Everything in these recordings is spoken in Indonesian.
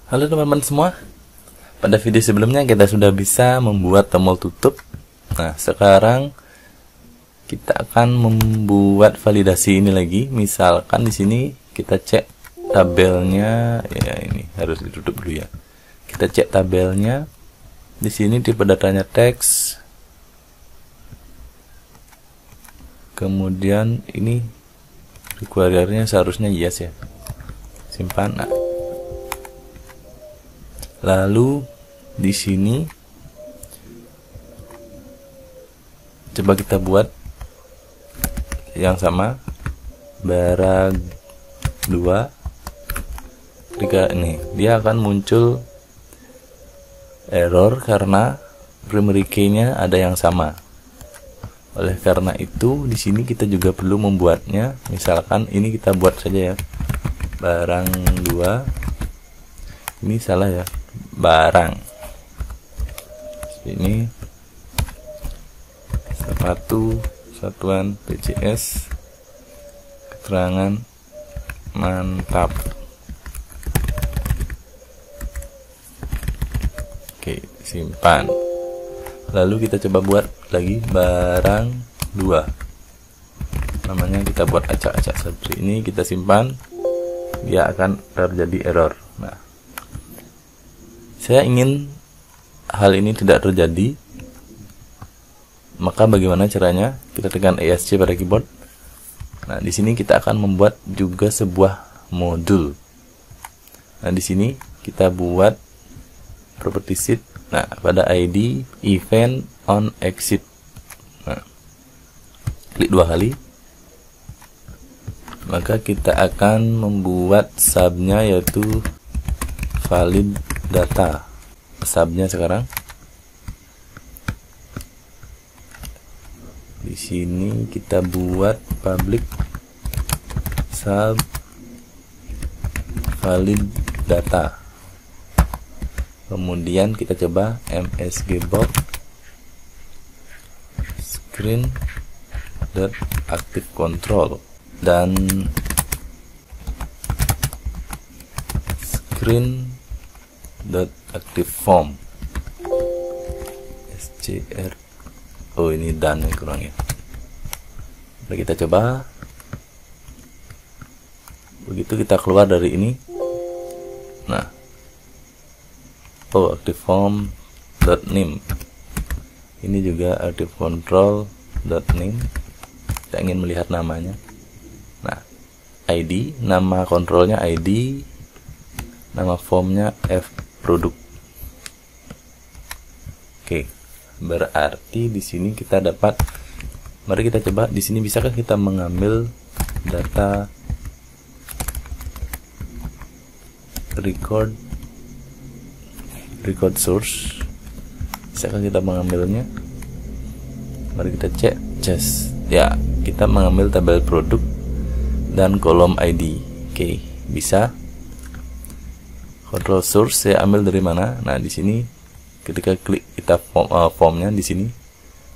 Halo teman-teman semua. Pada video sebelumnya kita sudah bisa membuat tombol tutup. Nah, sekarang kita akan membuat validasi ini lagi. Misalkan di sini kita cek tabelnya, ya ini harus ditutup dulu ya. Kita cek tabelnya. Di sini tipe datanya teks. Kemudian ini require-nya seharusnya yes ya. Simpan. Nah, lalu di sini coba kita buat yang sama, barang 2. Ketika ini dia akan muncul error karena primary key-nya ada yang sama. Oleh karena itu di sini kita juga perlu membuatnya. Misalkan ini kita buat saja ya, barang 2. Ini salah ya, barang ini sepatu satuan PCS keterangan mantap. Oke, simpan. Lalu kita coba buat lagi barang 2, namanya kita buat acak-acak seperti ini, kita simpan, dia akan terjadi error. Nah, saya ingin hal ini tidak terjadi, maka bagaimana caranya? Kita tekan ESC pada keyboard. Nah, di sini kita akan membuat juga sebuah modul. Nah, di sini kita buat property sheet. Nah, pada ID event on exit. Nah, klik 2 kali. Maka kita akan membuat subnya yaitu valid data. Subnya sekarang di sini kita buat public sub valid data. Kemudian kita coba msg box screen dot active control dan screen dot active form scr. Oh, ini dan yang kurang ya. Mari kita coba. Begitu kita keluar dari ini. Nah, oh, active form dot name. Ini juga active control dot name. Kita ingin melihat namanya. Nah, ID, nama kontrolnya ID, nama formnya F product. Oke, berarti di sini kita dapat. Mari kita coba di sini, bisakah kita mengambil data record source? Bisakah kita mengambilnya? Mari kita cek just. Ya, kita mengambil tabel produk dan kolom ID. Oke, bisa. Control source saya ambil dari mana? Nah, di sini ketika klik kita formnya di sini.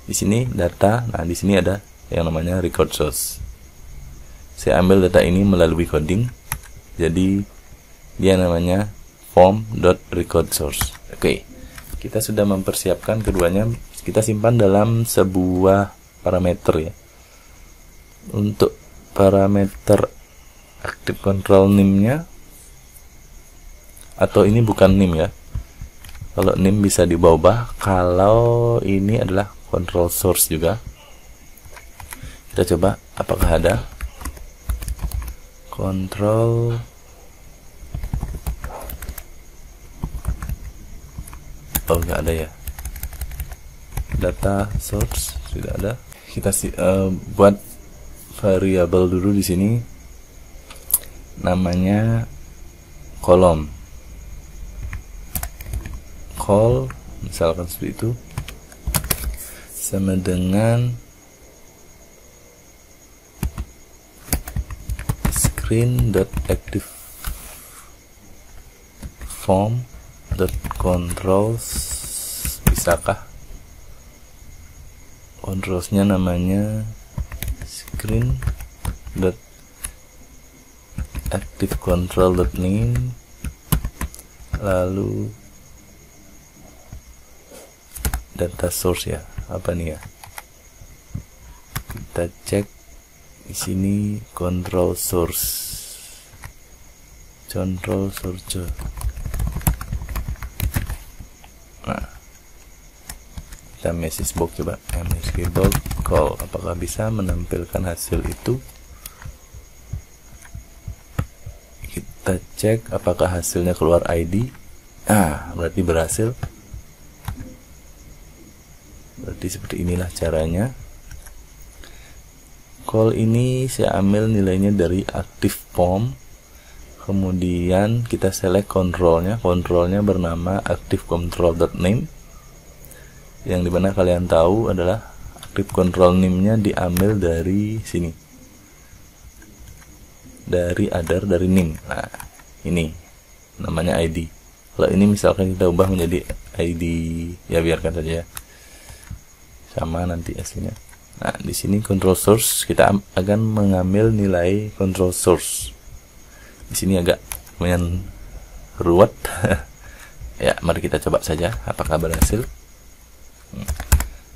Di sini data. Nah, di sini ada yang namanya record source. Saya ambil data ini melalui coding. Jadi dia namanya form.record source. Oke. Kita sudah mempersiapkan keduanya. Kita simpan dalam sebuah parameter ya. Untuk parameter active control name-nya, atau ini bukan name ya. Kalau name bisa diubah. Kalau ini adalah control source juga. Kita coba apakah ada control. Oh, nggak ada ya. Data source sudah ada. Kita buat variabel dulu di sini. Namanya kolom. Call misalkan seperti itu, sama dengan screen.active form.controls. Bisakah controlsnya namanya screen.active control.name lalu data source ya, apa nih ya, kita cek di sini control source. Nah, kita message box, coba message box call, apakah bisa menampilkan hasil itu. Kita cek apakah hasilnya keluar ID. Berarti berhasil. Berarti seperti inilah caranya. Call ini saya ambil nilainya dari active form, kemudian kita select kontrolnya bernama active_control.name, yang dimana kalian tahu adalah active control name-nya diambil dari sini, dari other, dari name. Nah, ini namanya ID. Kalau ini misalkan kita ubah menjadi ID, ya biarkan saja ya, sama nanti aslinya. Nah, di sini control source, kita akan mengambil nilai control source. Di sini agak lumayan ruwet. Ya, mari kita coba saja apakah berhasil.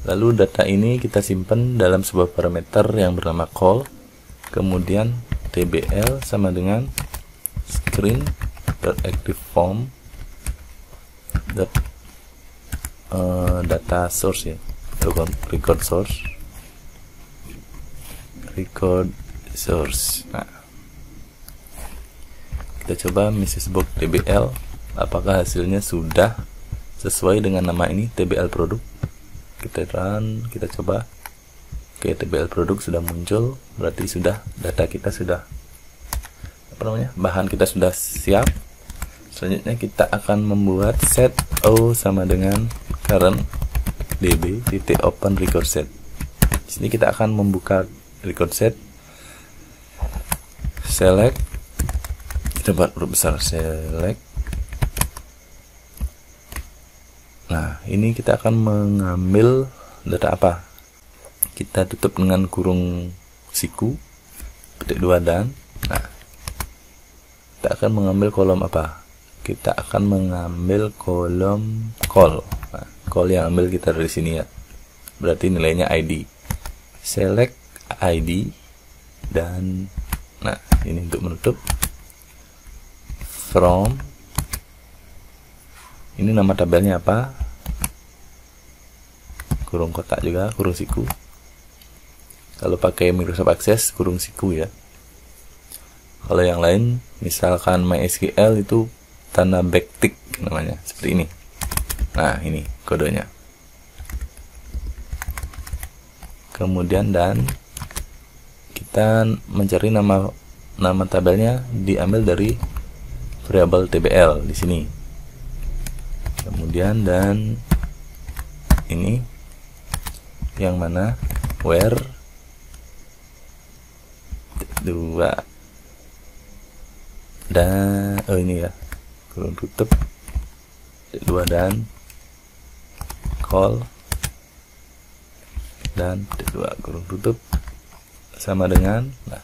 Lalu data ini kita simpan dalam sebuah parameter yang bernama call, kemudian tbl sama dengan screen.activeForm data source ya, record source. Nah, kita coba message box tbl, apakah hasilnya sudah sesuai dengan nama ini, tbl produk. Kita run, kita coba. Oke, tbl produk sudah muncul, berarti sudah, data kita sudah, bahan kita sudah siap. Selanjutnya kita akan membuat set o sama dengan current db titik open record set. Di sini kita akan membuka record set, select, kita buat huruf besar, select. Nah, ini kita akan mengambil data apa? Kita tutup dengan kurung siku, petik 2 dan. Nah, kita akan mengambil kolom apa? Kita akan mengambil kolom call. Nah, call yang ambil kita dari sini ya. Berarti nilainya ID. Select ID dan, nah, ini untuk menutup. From, ini nama tabelnya apa? Kurung kotak juga, kurung siku. Kalau pakai Microsoft Access, kurung siku ya. Kalau yang lain, misalkan MySQL itu tanda backtick namanya, seperti ini. Nah, ini kodenya. Kemudian dan kita mencari nama tabelnya diambil dari variabel tbl di sini. Kemudian dan ini yang mana, where 2 dan ini ya, kurung tutup 2 dan call dan 2 kurung tutup sama dengan, nah,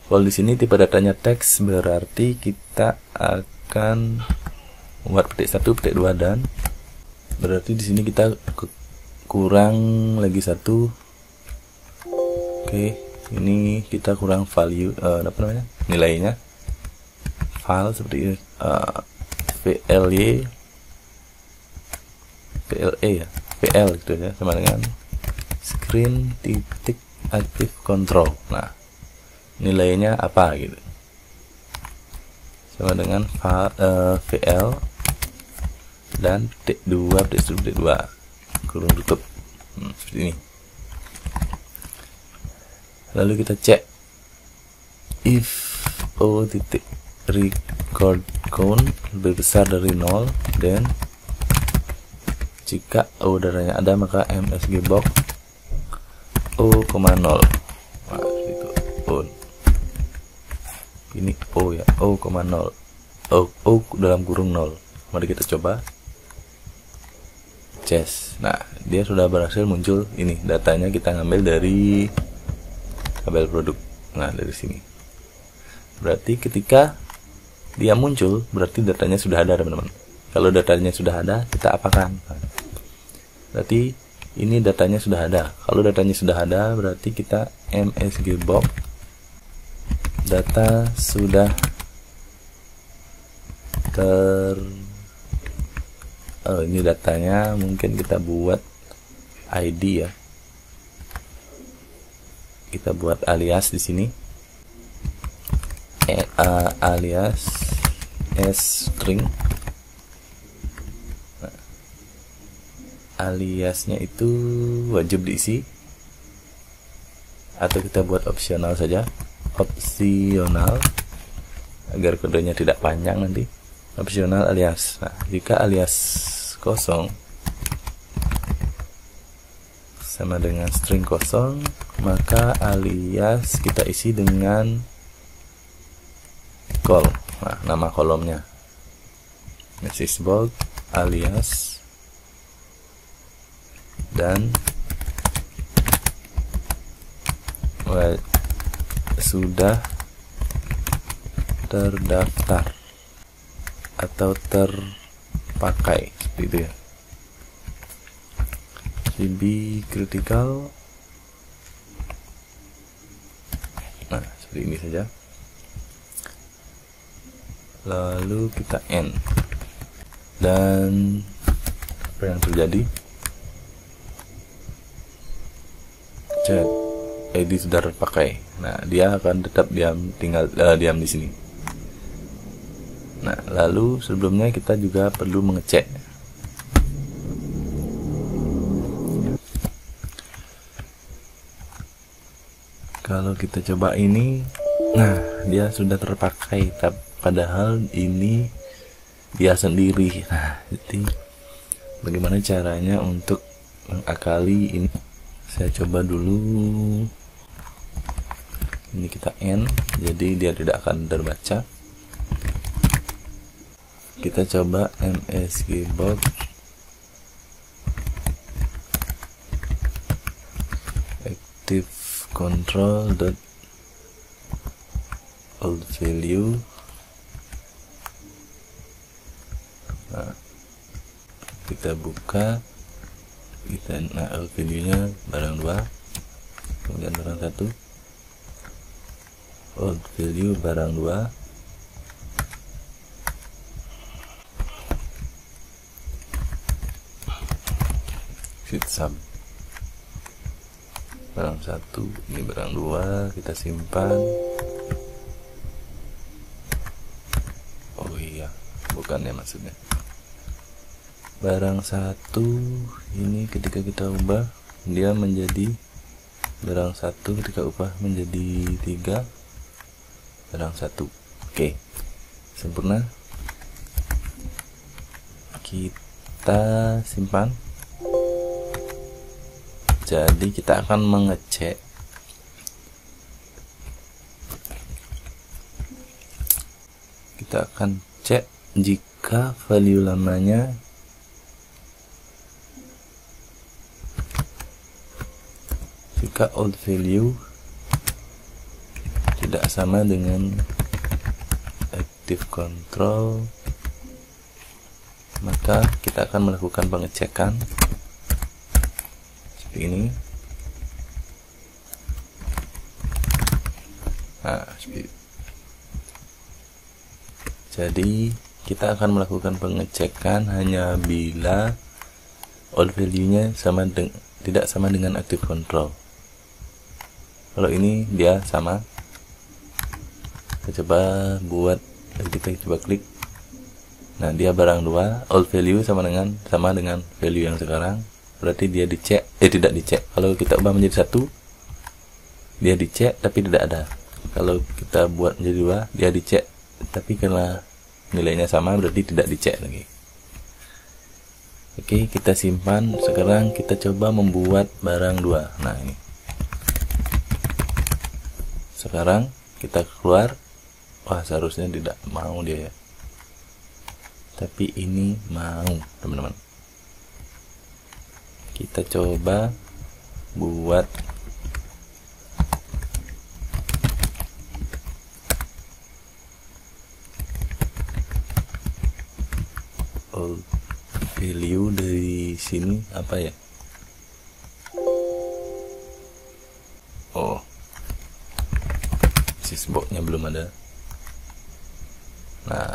kalau di sini tipe datanya teks, berarti kita akan membuat petik 1, petik 2 dan, berarti di sini kita kurang lagi 1. Oke, ini kita kurang value, nilainya, file seperti ini, VLE ya, VL gitu ya, sama dengan screen titik active control. Nah, nilainya apa gitu, sama dengan VL dan petik 2 kurung tutup, seperti ini. Lalu kita cek if o titik record count lebih besar dari 0, dan jika o darahnya ada maka msg box o,0. Nah, itu on. Ini o ya, o,0. O dalam kurung 0. Mari kita coba. Ces. Nah, dia sudah berhasil muncul. Ini datanya kita ngambil dari tabel produk. Nah, dari sini. Berarti ketika dia muncul, berarti datanya sudah ada, teman-teman. Kalau datanya sudah ada, kita apakan? Berarti ini datanya sudah ada. Kalau datanya sudah ada, berarti kita MSG box data sudah ini datanya, mungkin kita buat ID ya. Kita buat alias di sini. Alias string. Nah, aliasnya itu wajib diisi, atau kita buat opsional saja. Opsional agar kodenya tidak panjang nanti. Opsional alias. Nah, jika alias kosong sama dengan string kosong, maka alias kita isi dengan call. Nah, nama kolomnya message box alias dan sudah terdaftar atau terpakai, seperti itu ya. CB critical. Nah, seperti ini saja. Lalu kita end. Dan apa yang terjadi? Cek ID sudah terpakai. Nah, dia akan tetap diam di sini. Nah, lalu sebelumnya kita juga perlu mengecek. Kalau kita coba ini, nah dia sudah terpakai, padahal ini dia sendiri. Nah, jadi bagaimana caranya untuk mengakali ini? Saya coba dulu. Ini kita end, jadi dia tidak akan terbaca. Kita coba MSG box active control dot old value. Nah, kita buka, old value nya barang 2, kemudian barang 1, old value barang 2, sheet sub barang 1, ini barang 2, kita simpan. Oh iya, bukannya maksudnya barang 1 ini ketika kita ubah dia menjadi barang 1, ketika ubah menjadi 3 barang 1. Oke, sempurna. Kita simpan. Jadi kita akan mengecek cek jika value lamanya jika old value tidak sama dengan active control, maka kita akan melakukan pengecekan seperti ini. Nah, jadi kita akan melakukan pengecekan hanya bila old value-nya tidak sama dengan active control. Kalau ini dia sama, kita coba buat, kita coba klik. Nah, dia barang 2, old value sama dengan value yang sekarang. Berarti dia dicek, tidak dicek. Kalau kita ubah menjadi 1, dia dicek tapi tidak ada. Kalau kita buat menjadi 2, dia dicek tapi karena nilainya sama berarti tidak dicek lagi. Oke, kita simpan. Sekarang kita coba membuat barang 2. Nah, ini. Sekarang kita keluar. Wah, seharusnya tidak mau dia ya. Tapi ini mau, teman-teman. Kita coba buat Oh, value dari sini apa ya? Oh, sysboxnya belum ada. Nah,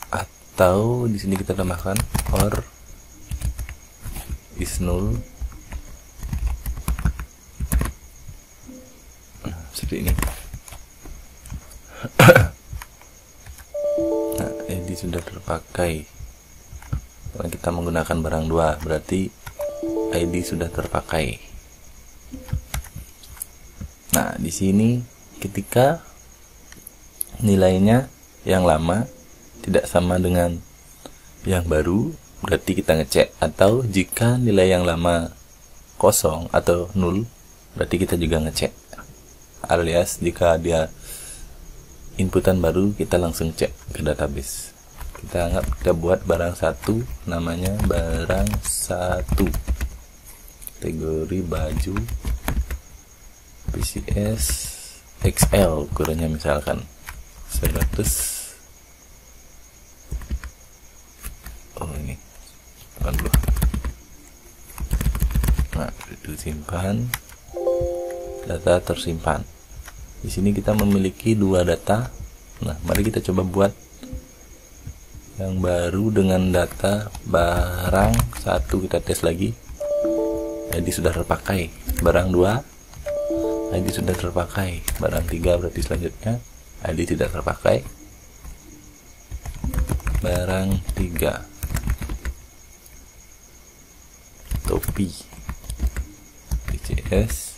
atau di sini kita tambahkan or is null. Nah, seperti ini. Nah, ini sudah terpakai. Karena kita menggunakan barang 2, berarti ID sudah terpakai. Nah, di sini ketika nilainya yang lama tidak sama dengan yang baru, berarti kita ngecek. Atau jika nilai yang lama kosong atau nol, berarti kita juga ngecek. Alias jika dia inputan baru, kita langsung cek ke database. Kita buat barang 1, namanya barang 1, kategori baju PCS XL, ukurannya misalkan 100. Oh, ini 80. Nah, itu simpan. Data tersimpan. Di sini kita memiliki 2 data. Nah, mari kita coba buat yang baru dengan data barang 1. Kita tes lagi. ID sudah terpakai. Barang 2 ID sudah terpakai. Barang 3 berarti selanjutnya ID tidak terpakai. Barang 3 topi PCS.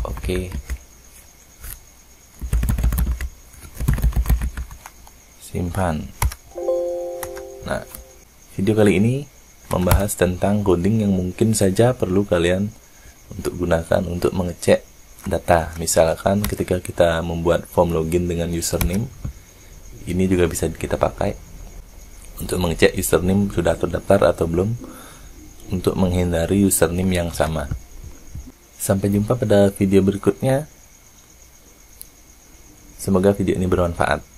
Oke. Simpan. Nah, video kali ini membahas tentang coding yang mungkin saja perlu kalian untuk gunakan untuk mengecek data. Misalkan ketika kita membuat form login dengan username, ini juga bisa kita pakai untuk mengecek username sudah terdaftar atau belum, untuk menghindari username yang sama. Sampai jumpa pada video berikutnya. Semoga video ini bermanfaat.